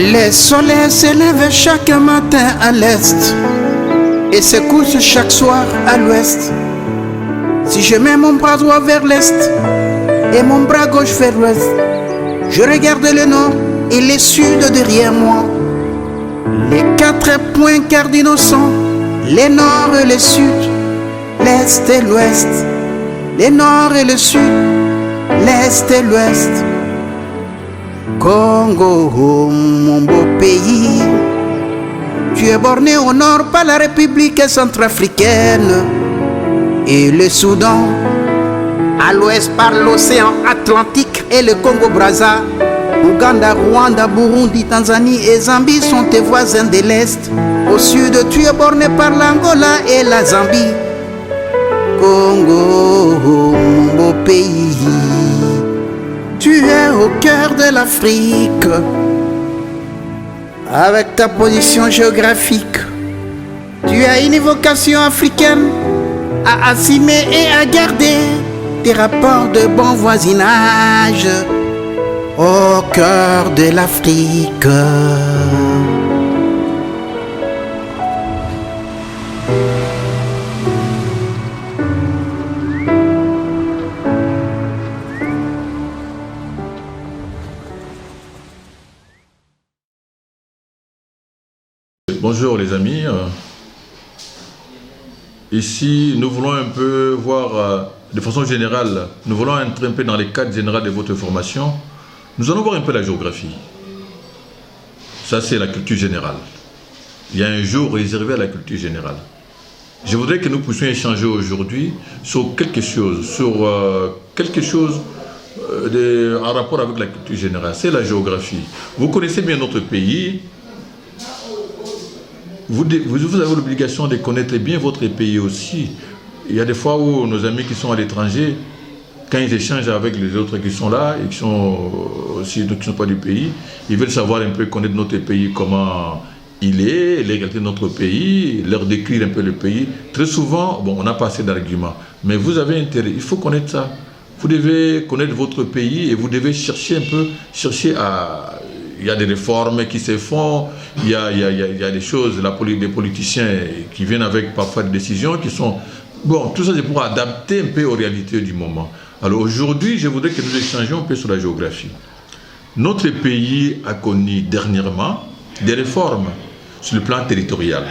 Les soleils s'élèvent chaque matin à l'est et se couchent chaque soir à l'ouest. Si je mets mon bras droit vers l'est et mon bras gauche vers l'ouest, je regarde le nord et le sud derrière moi. Les 4 points cardinaux sont le nord et le sud, l'est et l'ouest. Le nord et le sud, l'est et l'ouest. Congo, mon beau pays, tu es borné au nord par la République centrafricaine et le Soudan, à l'ouest par l'océan Atlantique et le Congo-Brazza. Ouganda, Rwanda, Burundi, Tanzanie et Zambie sont tes voisins de l'Est. Au sud, tu es borné par l'Angola et la Zambie. Congo, mon beau pays, tu es au cœur de l'Afrique. Avec ta position géographique, tu as une vocation africaine à assumer et à garder tes rapports de bon voisinage au cœur de l'Afrique. Bonjour les amis, ici nous voulons un peu voir de façon générale, nous voulons entrer un peu dans les cadres généraux de votre formation. Nous allons voir un peu la géographie. Ça c'est la culture générale. Il y a un jour réservé à la culture générale. Je voudrais que nous puissions échanger aujourd'hui sur quelque chose, en rapport avec la culture générale. C'est la géographie. Vous connaissez bien notre pays. Vous avez l'obligation de connaître bien votre pays aussi. Il y a des fois où nos amis qui sont à l'étranger, quand ils échangent avec les autres qui sont là et qui sont aussi qui ne sont pas du pays, ils veulent savoir un peu, connaître notre pays, comment il est, les réalités de notre pays, leur décrire un peu le pays. Très souvent, bon, on n'a pas assez d'arguments, mais vous avez intérêt, il faut connaître ça. Vous devez connaître votre pays et vous devez chercher un peu, il y a des réformes qui se font, il y a des choses, des politiciens qui viennent avec parfois des décisions qui sont... Bon, tout ça c'est pour adapter un peu aux réalités du moment. Alors aujourd'hui, je voudrais que nous échangions un peu sur la géographie. Notre pays a connu dernièrement des réformes sur le plan territorial.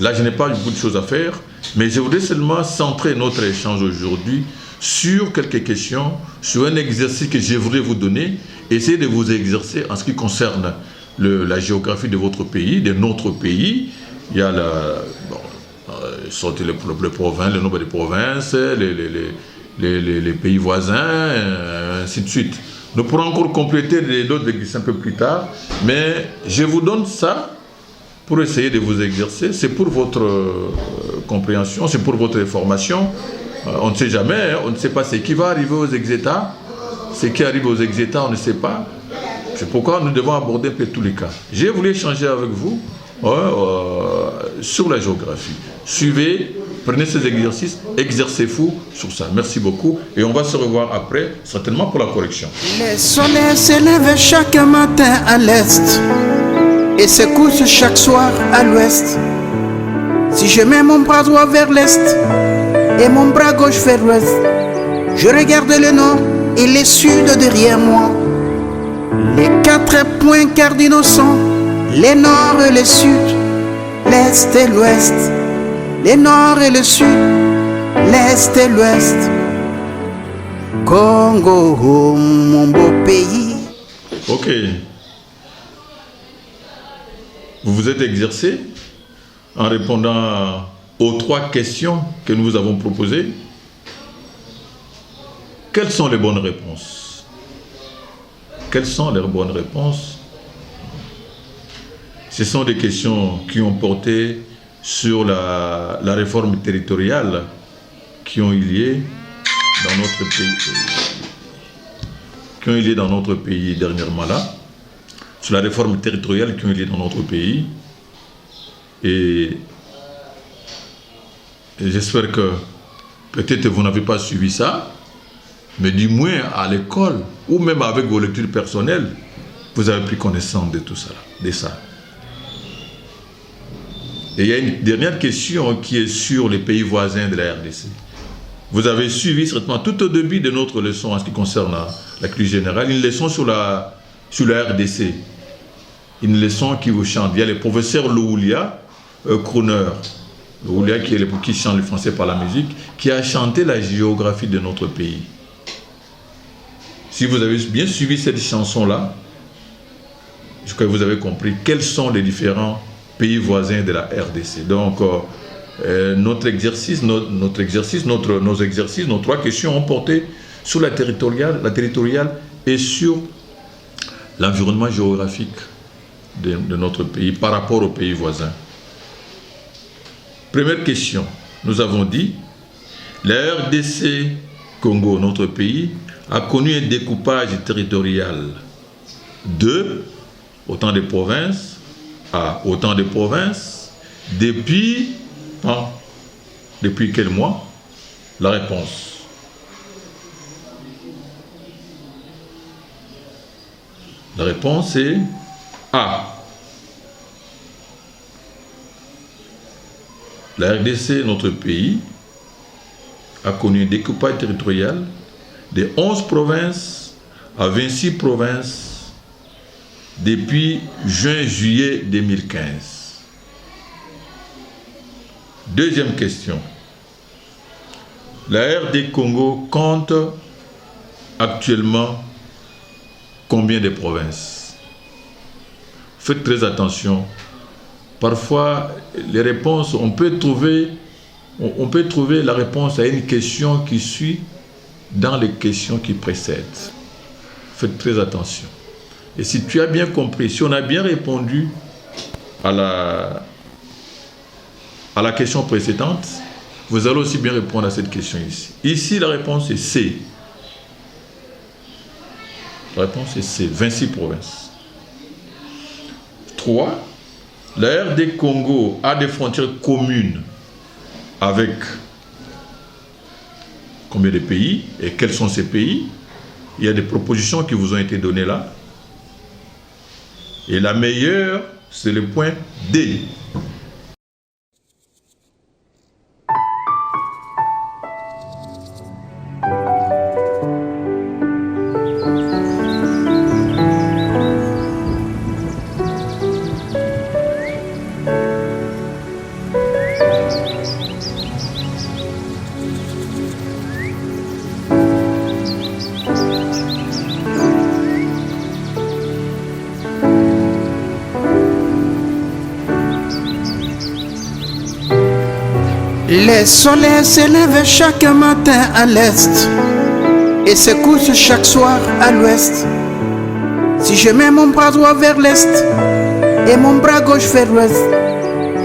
Là, je n'ai pas beaucoup de choses à faire, mais je voudrais seulement centrer notre échange aujourd'hui sur quelques questions, sur un exercice que je voudrais vous donner. Essayez de vous exercer en ce qui concerne la géographie de votre pays, de notre pays. Il y a le nombre de provinces, les pays voisins, ainsi de suite. Nous pourrons encore compléter d'autres exercices un peu plus tard, mais je vous donne ça pour essayer de vous exercer. C'est pour votre compréhension, c'est pour votre formation. On ne sait jamais, on ne sait pas ce qui va arriver aux exétats. Ce qui arrive aux exétats, on ne sait pas. C'est pourquoi nous devons aborder un peu tous les cas. J'ai voulu échanger avec vous sur la géographie. Suivez, prenez ces exercices, exercez-vous sur ça. Merci beaucoup et on va se revoir après, certainement pour la correction. Les soleils s'élèvent chaque matin à l'est et se couchent chaque soir à l'ouest. Si je mets mon bras droit vers l'est et mon bras gauche vers l'ouest, je regarde le nord et le sud derrière moi. Les 4 points cardinaux sont le nord et le sud, l'est et l'ouest. Le nord et le sud, l'est et l'ouest. Congo, mon beau pays. Ok. Vous vous êtes exercé en répondant aux 3 questions que nous vous avons proposées. Quelles sont les bonnes réponses? Quelles sont les bonnes réponses? Ce sont des questions qui ont porté sur la réforme territoriale qui ont eu lieu dans notre pays, dernièrement là, sur la réforme territoriale qui ont eu lieu dans notre pays. Et j'espère que peut-être vous n'avez pas suivi ça, mais du moins à l'école, ou même avec vos lectures personnelles, vous avez pris connaissance de tout ça, de ça. Et il y a une dernière question qui est sur les pays voisins de la RDC. Vous avez suivi certainement tout au début de notre leçon en ce qui concerne la culture générale, une leçon sur la RDC. Une leçon qui vous chante. Il y a le professeur Loulia Crooner, Loulia qui chante le français par la musique, qui a chanté la géographie de notre pays. Si vous avez bien suivi cette chanson-là, je crois que vous avez compris quels sont les différents pays voisins de la RDC. Donc, nos exercices, nos trois questions ont porté sur la territoriale et sur l'environnement géographique de notre pays par rapport aux pays voisins. Première question, nous avons dit, la RDC Congo, notre pays, a connu un découpage territorial de autant de provinces à autant de provinces depuis quel mois? La réponse. La réponse est A. La RDC, notre pays, a connu un découpage territorial de 11 provinces à 26 provinces depuis juin-juillet 2015. Deuxième question. La RD Congo compte actuellement combien de provinces? Faites très attention. Parfois, les réponses, on peut trouver la réponse à une question qui suit dans les questions qui précèdent. Faites très attention. Et si tu as bien compris, si on a bien répondu à la question précédente, vous allez aussi bien répondre à cette question ici. Ici, la réponse est C. La réponse est C, 26 provinces. 3. La RD Congo a des frontières communes avec combien de pays et quels sont ces pays? Il y a des propositions qui vous ont été données là. Et la meilleure, c'est le point D. Le soleil s'élève chaque matin à l'est et se couche chaque soir à l'ouest. Si je mets mon bras droit vers l'est et mon bras gauche vers l'ouest,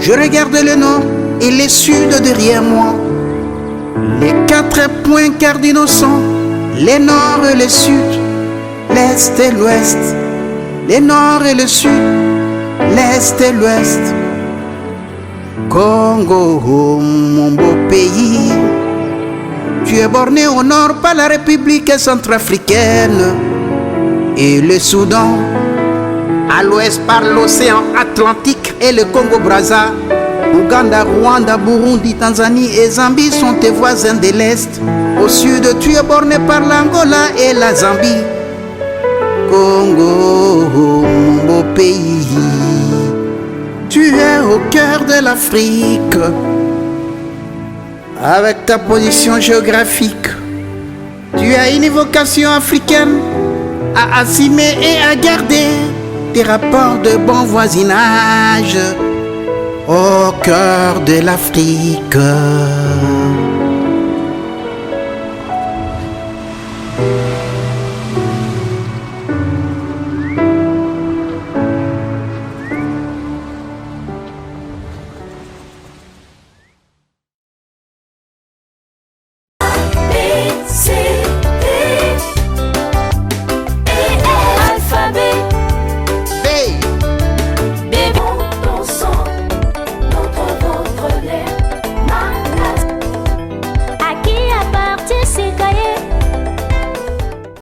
je regarde le nord et le sud derrière moi. Les 4 points cardinaux sont le nord et le sud, l'est et l'ouest. Le nord et le sud, l'est et l'ouest. Congo, mon beau pays, tu es borné au nord par la République centrafricaine et le Soudan, à l'ouest par l'océan Atlantique et le Congo-Brazza. Ouganda, Rwanda, Burundi, Tanzanie et Zambie sont tes voisins de l'Est. Au sud, tu es borné par l'Angola et la Zambie. Congo, mon beau pays, tu es au cœur de l'Afrique. Avec ta position géographique, tu as une vocation africaine à assumer et à garder tes rapports de bon voisinage au cœur de l'Afrique.